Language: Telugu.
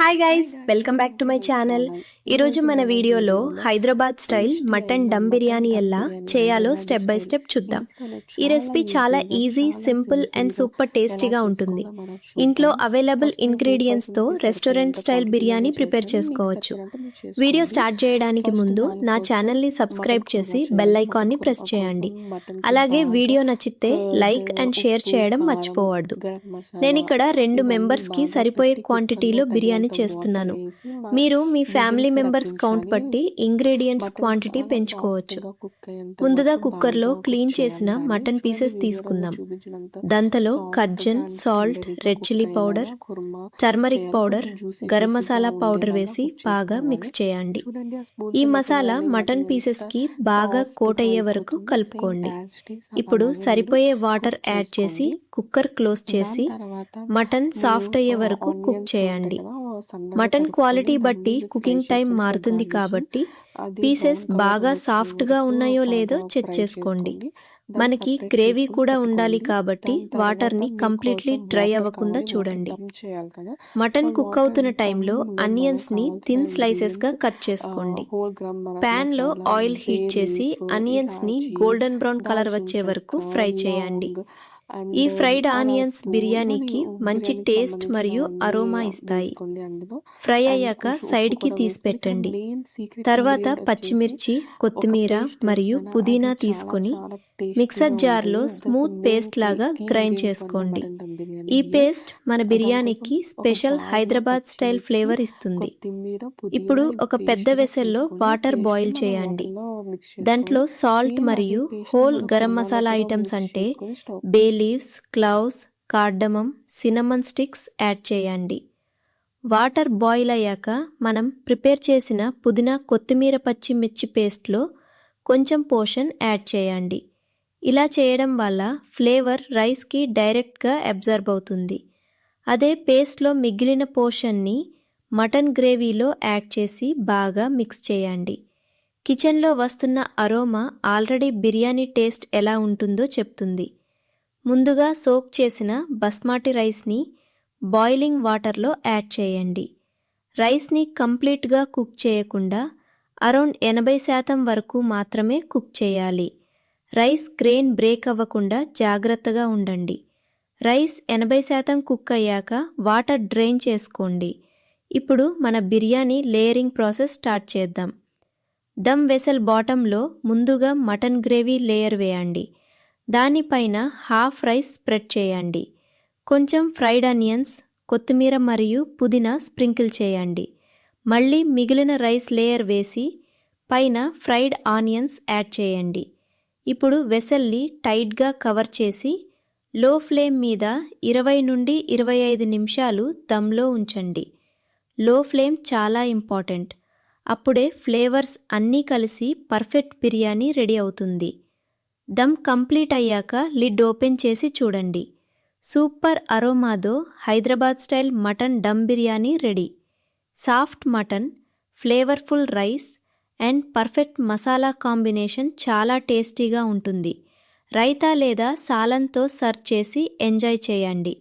Hi guys, welcome back to my channel. ఈరోజు మన వీడియోలో హైదరాబాద్ స్టైల్ మటన్ దమ్ బిర్యానీ ఎలా చేయాలో స్టెప్ బై స్టెప్ చూద్దాం. ఈ రెసిపీ చాలా ఈజీ, సింపుల్ అండ్ సూపర్ టేస్టీగా ఉంటుంది. ఇంట్లో అవైలబుల్ ఇంగ్రీడియంట్స్తో రెస్టారెంట్ స్టైల్ బిర్యానీ ప్రిపేర్ చేసుకోవచ్చు. వీడియో స్టార్ట్ చేయడానికి ముందు నా ఛానల్ని సబ్స్క్రైబ్ చేసి బెల్ ఐకాన్ని ప్రెస్ చేయండి. అలాగే వీడియో నచ్చితే లైక్ అండ్ షేర్ చేయడం మర్చిపోవద్దు. నేను ఇక్కడ 2 మెంబర్స్కి సరిపోయే క్వాంటిటీలో బిర్యానీ చేస్తున్నాను. మీరు మీ ఫ్యామిలీ మెంబర్స్ కౌంట్ బట్టి ఇంగ్రీడియంట్స్ క్వాంటిటీ పెంచుకోవచ్చు. ముందుగా కుక్కర్లో క్లీన్ చేసిన మటన్ పీసెస్ తీసుకుందాం. దంతలో కర్జన్, salt, red chilli powder, turmeric powder, garam masala powder వేసి బాగా మిక్స్ చేయండి. ఈ మసాలా మటన్ పీసెస్ కి బాగా కోట్ అయ్యే వరకు కలుపుకోండి. ఇప్పుడు సరిపోయే వాటర్ యాడ్ చేసి కుక్కర్ క్లోజ్ చేసి మటన్ సాఫ్ట్ అయ్యే వరకు కుక్ చేయండి. మటన్ క్వాలిటీ బట్టి కుకింగ్ టైం మారుతుంది కాబట్టి పీసెస్ బాగా సాఫ్ట్గా ఉన్నాయో లేదో చెక్ చేసుకోండి. మనకి గ్రేవీ కూడా ఉండాలి కాబట్టి వాటర్ని కంప్లీట్లీ డ్రై అవ్వకుండా చూడండి. మటన్ కుక్ అవుతున్న టైంలో ఆనియన్స్ని థిన్ స్లైసెస్గా కట్ చేసుకోండి. ప్యాన్లో ఆయిల్ హీట్ చేసి ఆనియన్స్ని గోల్డెన్ బ్రౌన్ కలర్ వచ్చే వరకు ఫ్రై చేయండి. ఈ ఫ్రైడ్ ఆనియన్స్ బిర్యానీకి మంచి టేస్ట్ మరియు అరోమా ఇస్తాయి. ఫ్రై అయ్యాక సైడ్కి తీసి పెట్టండి. తర్వాత పచ్చిమిర్చి, కొత్తిమీర మరియు పుదీనా తీసుకొని మిక్సర్ జార్లో స్మూత్ పేస్ట్ లాగా గ్రైండ్ చేసుకోండి. ఈ పేస్ట్ మన బిర్యానీకి స్పెషల్ హైదరాబాద్ స్టైల్ ఫ్లేవర్ ఇస్తుంది. ఇప్పుడు ఒక పెద్ద వెసల్లో వాటర్ బాయిల్ చేయండి. దాంట్లో సాల్ట్ మరియు హోల్ గరం మసాలా ఐటమ్స్ అంటే bay leaves, cloves, cardamom, cinnamon sticks add చేయండి. వాటర్ బాయిల్ అయ్యాక మనం ప్రిపేర్ చేసిన పుదీనా, కొత్తిమీర, పచ్చిమిర్చి పేస్ట్లో కొంచెం పోర్షన్ యాడ్ చేయండి. ఇలా చేయడం వల్ల ఫ్లేవర్ రైస్కి డైరెక్ట్గా అబ్జర్బ్ అవుతుంది. అదే పేస్ట్లో మిగిలిన పోర్షన్ని మటన్ గ్రేవీలో యాడ్ చేసి బాగా మిక్స్ చేయండి. కిచెన్లో వస్తున్న అరోమా ఆల్రెడీ బిర్యానీ టేస్ట్ ఎలా ఉంటుందో చెప్తుంది. ముందుగా సోక్ చేసిన బస్మతి రైస్ని బాయిలింగ్ వాటర్లో యాడ్ చేయండి. రైస్ని కంప్లీట్గా కుక్ చేయకుండా అరౌండ్ 80% వరకు మాత్రమే కుక్ చేయాలి. రైస్ గ్రెయిన్ బ్రేక్ అవ్వకుండా జాగ్రత్తగా ఉండండి. రైస్ 80% కుక్ అయ్యాక వాటర్ డ్రైన్ చేసుకోండి. ఇప్పుడు మన బిర్యానీ లేయరింగ్ ప్రాసెస్ స్టార్ట్ చేద్దాం. దమ్ వెసల్ బాటంలో ముందుగా మటన్ గ్రేవీ లేయర్ వేయండి. దానిపైన హాఫ్ రైస్ స్ప్రెడ్ చేయండి. కొంచెం ఫ్రైడ్ ఆనియన్స్, కొత్తిమీర మరియు పుదీనా స్ప్రింకిల్ చేయండి. మళ్ళీ మిగిలిన రైస్ లేయర్ వేసి పైన ఫ్రైడ్ ఆనియన్స్ యాడ్ చేయండి. ఇప్పుడు వెసల్ని టైట్గా కవర్ చేసి లో ఫ్లేమ్ మీద 20 నుండి 25 నిమిషాలు దమ్లో ఉంచండి. లో ఫ్లేమ్ చాలా ఇంపార్టెంట్. అప్పుడే ఫ్లేవర్స్ అన్నీ కలిసి పర్ఫెక్ట్ బిర్యానీ రెడీ అవుతుంది. దమ్ కంప్లీట్ అయ్యాక లిడ్ ఓపెన్ చేసి చూడండి. సూపర్ అరోమాతో Hyderabad style mutton dum biryani ready. Soft mutton, flavourful rice and perfect masala combination చాలా టేస్టీగా ఉంటుంది. రైతా లేదా సాలన్తో సర్వ్ చేసి ఎంజాయ్ చేయండి.